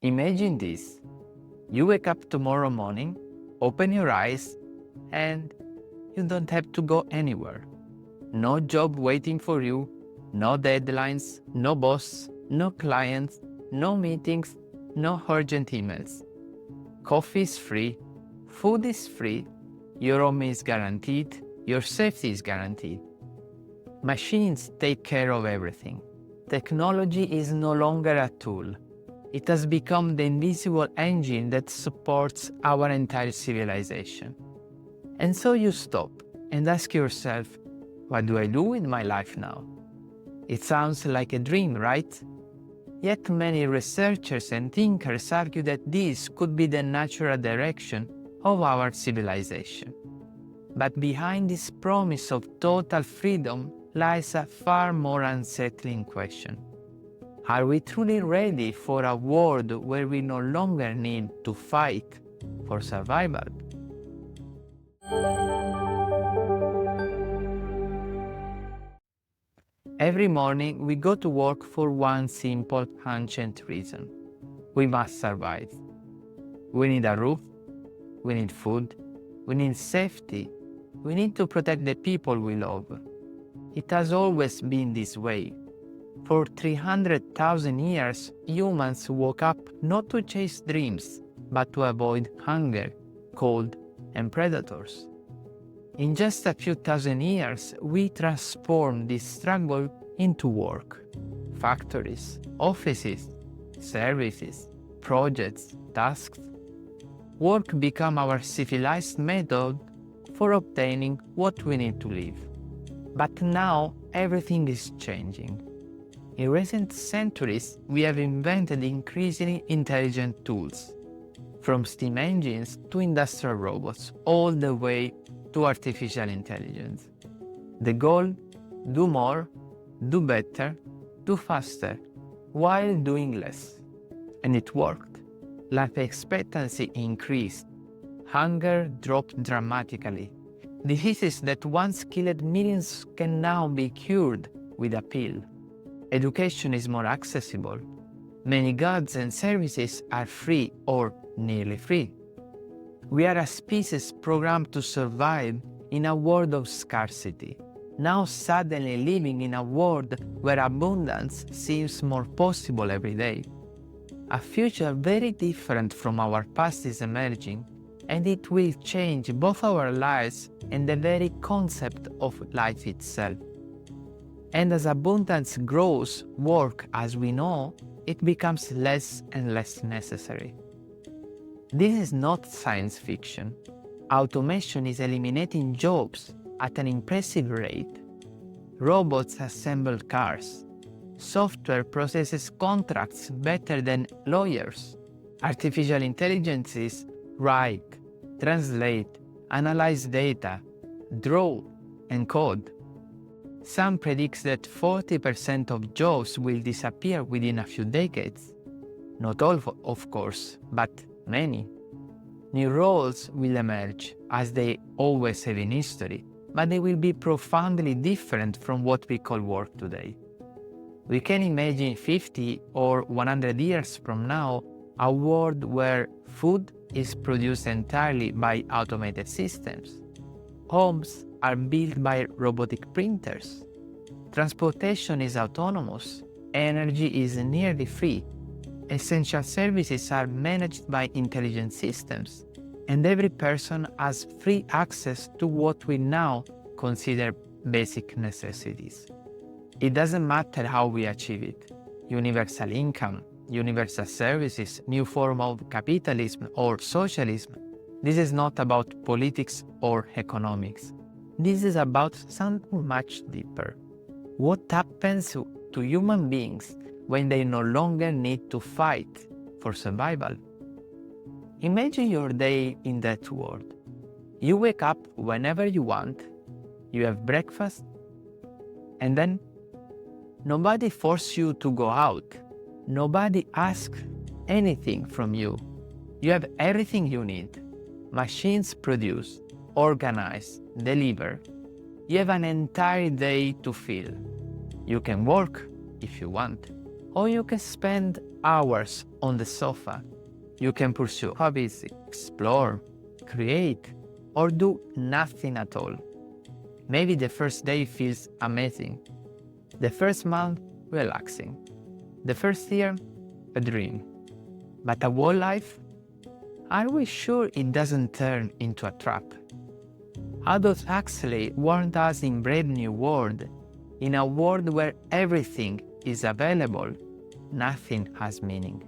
Imagine this. You wake up tomorrow morning, open your eyes, and you don't have to go anywhere. No job waiting for you, no deadlines, no boss, no clients, no meetings, no urgent emails. Coffee is free, food is free, your home is guaranteed, your safety is guaranteed. Machines take care of everything. Technology is no longer a tool. It has become the invisible engine that supports our entire civilization. And so you stop and ask yourself, what do I do with my life now? It sounds like a dream, right? Yet many researchers and thinkers argue that this could be the natural direction of our civilization. But behind this promise of total freedom lies a far more unsettling question. Are we truly ready for a world where we no longer need to fight for survival? Every morning we go to work for one simple, ancient reason. We must survive. We need a roof, we need food, we need safety, we need to protect the people we love. It has always been this way. For 300,000 years, humans woke up not to chase dreams, but to avoid hunger, cold, and predators. In just a few thousand years, we transformed this struggle into work. Factories, offices, services, projects, tasks. Work became our civilized method for obtaining what we need to live. But now everything is changing. In recent centuries, we have invented increasingly intelligent tools, from steam engines to industrial robots, all the way to artificial intelligence. The goal? Do more, do better, do faster, while doing less. And it worked. Life expectancy increased. Hunger dropped dramatically. Diseases that once killed millions can now be cured with a pill. Education is more accessible. Many goods and services are free or nearly free. We are a species programmed to survive in a world of scarcity, now suddenly living in a world where abundance seems more possible every day. A future very different from our past is emerging, and it will change both our lives and the very concept of life itself. And as abundance grows, work, as we know, it becomes less and less necessary. This is not science fiction. Automation is eliminating jobs at an impressive rate. Robots assemble cars. Software processes contracts better than lawyers. Artificial intelligences write, translate, analyze data, draw, and code. Some predicts that 40% of jobs will disappear within a few decades. Not all, of course, but many. New roles will emerge, as they always have in history, but they will be profoundly different from what we call work today. We can imagine 50 or 100 years from now a world where food is produced entirely by automated systems. Homes are built by robotic printers. Transportation is autonomous. Energy is nearly free. Essential services are managed by intelligent systems. And every person has free access to what we now consider basic necessities. It doesn't matter how we achieve it. Universal income, universal services, new form of capitalism or socialism. This is not about politics or economics. This is about something much deeper. What happens to human beings when they no longer need to fight for survival? Imagine your day in that world. You wake up whenever you want, you have breakfast, and then nobody forces you to go out. Nobody asks anything from you. You have everything you need. Machines produce, organize, deliver. You have an entire day to fill. You can work if you want, or you can spend hours on the sofa. You can pursue hobbies, explore, create, or do nothing at all. Maybe the first day feels amazing, the first month relaxing, the first year a dream. But a whole life? Are we sure it doesn't turn into a trap? Aldous Huxley warned us in Brave New World, in a world where everything is available, nothing has meaning.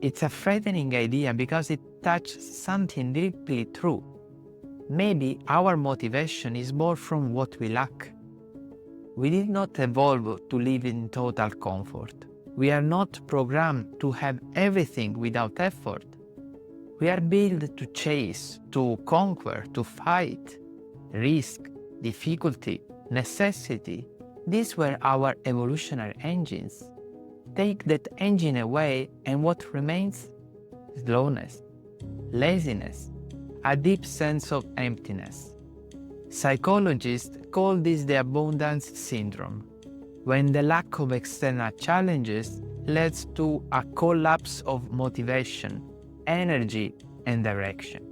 It's a frightening idea because it touches something deeply true. Maybe our motivation is more from what we lack. We did not evolve to live in total comfort. We are not programmed to have everything without effort. We are built to chase, to conquer, to fight. Risk, difficulty, necessity, these were our evolutionary engines. Take that engine away and what remains? Slowness, laziness, a deep sense of emptiness. Psychologists call this the abundance syndrome, when the lack of external challenges leads to a collapse of motivation, energy, and direction.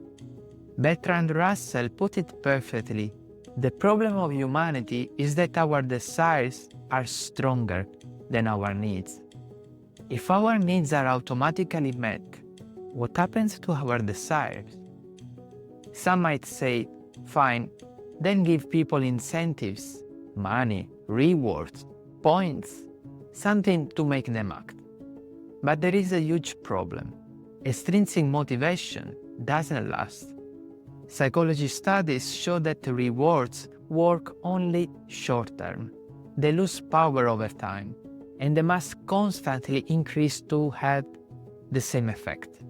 Bertrand Russell put it perfectly. The problem of humanity is that our desires are stronger than our needs. If our needs are automatically met, what happens to our desires? Some might say, fine, then give people incentives, money, rewards, points, something to make them act. But there is a huge problem. Extrinsic motivation doesn't last. Psychology studies show that the rewards work only short term. They lose power over time, and they must constantly increase to have the same effect.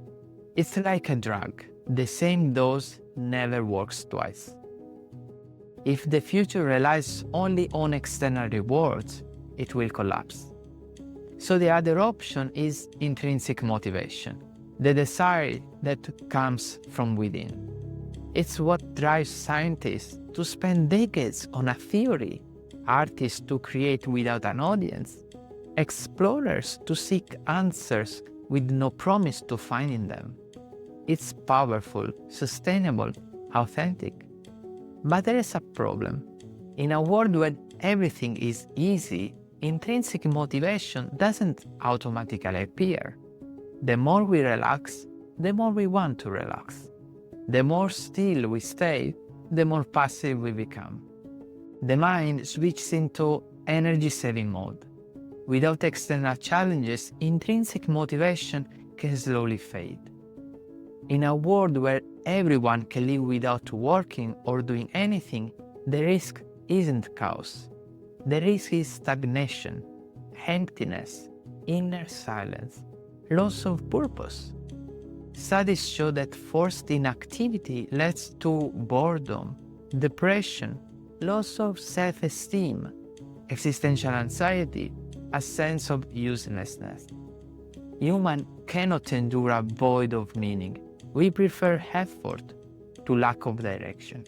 It's like a drug. The same dose never works twice. If the future relies only on external rewards, it will collapse. So the other option is intrinsic motivation, the desire that comes from within. It's what drives scientists to spend decades on a theory, artists to create without an audience, explorers to seek answers with no promise to finding them. It's powerful, sustainable, authentic. But there is a problem. In a world where everything is easy, intrinsic motivation doesn't automatically appear. The more we relax, the more we want to relax. The more still we stay, the more passive we become. The mind switches into energy-saving mode. Without external challenges, intrinsic motivation can slowly fade. In a world where everyone can live without working or doing anything, the risk isn't chaos. The risk is stagnation, emptiness, inner silence, loss of purpose. Studies show that forced inactivity leads to boredom, depression, loss of self-esteem, existential anxiety, a sense of uselessness. Humans cannot endure a void of meaning. We prefer effort to lack of direction.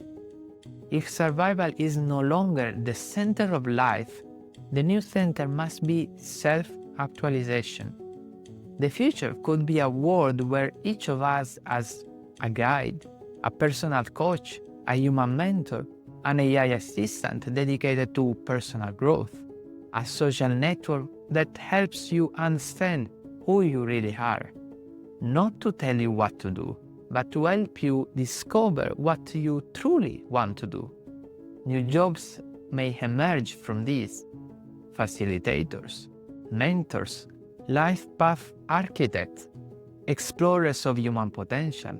If survival is no longer the center of life, the new center must be self-actualization. The future could be a world where each of us has a guide, a personal coach, a human mentor, an AI assistant dedicated to personal growth, a social network that helps you understand who you really are, not to tell you what to do, but to help you discover what you truly want to do. New jobs may emerge from these: facilitators, mentors, life path architects, explorers of human potential.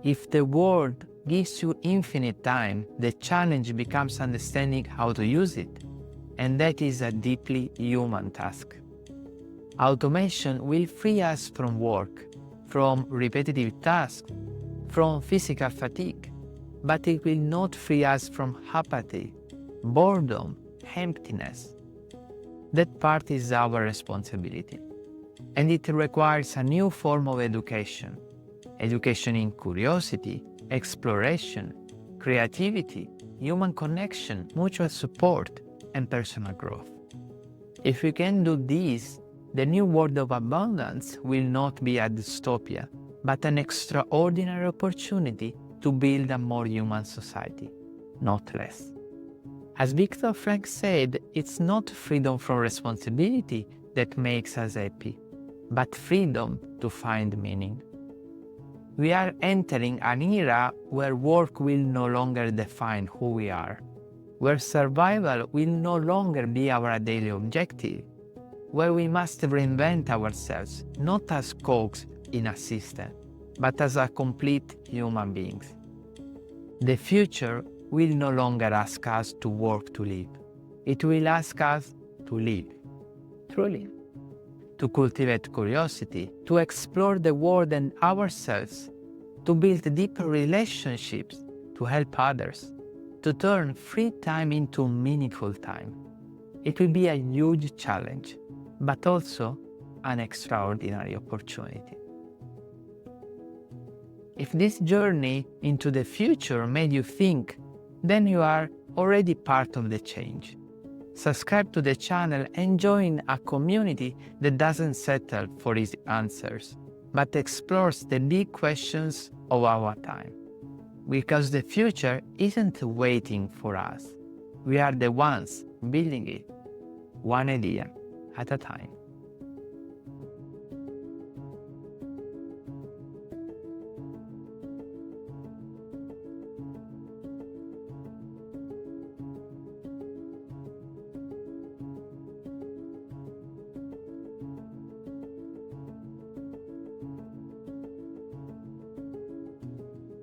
If the world gives you infinite time, the challenge becomes understanding how to use it, and that is a deeply human task. Automation will free us from work, from repetitive tasks, from physical fatigue, but it will not free us from apathy, boredom, emptiness. That part is our responsibility, and it requires a new form of education. Education in curiosity, exploration, creativity, human connection, mutual support, and personal growth. If we can do this, The new world of abundance will not be a dystopia, but an extraordinary opportunity to build a more human society, not less. As Viktor Frankl said, it's not freedom from responsibility that makes us happy, but freedom to find meaning. We are entering an era where work will no longer define who we are, where survival will no longer be our daily objective, where we must reinvent ourselves not as cogs in a system, but as a complete human beings. The future will no longer ask us to work to live. It will ask us to live, truly, to cultivate curiosity, to explore the world and ourselves, to build deeper relationships, to help others, to turn free time into meaningful time. It will be a huge challenge, but also an extraordinary opportunity. If this journey into the future made you think, then you are already part of the change. Subscribe to the channel and join a community that doesn't settle for easy answers, but explores the big questions of our time. Because the future isn't waiting for us. We are the ones building it, one idea at a time.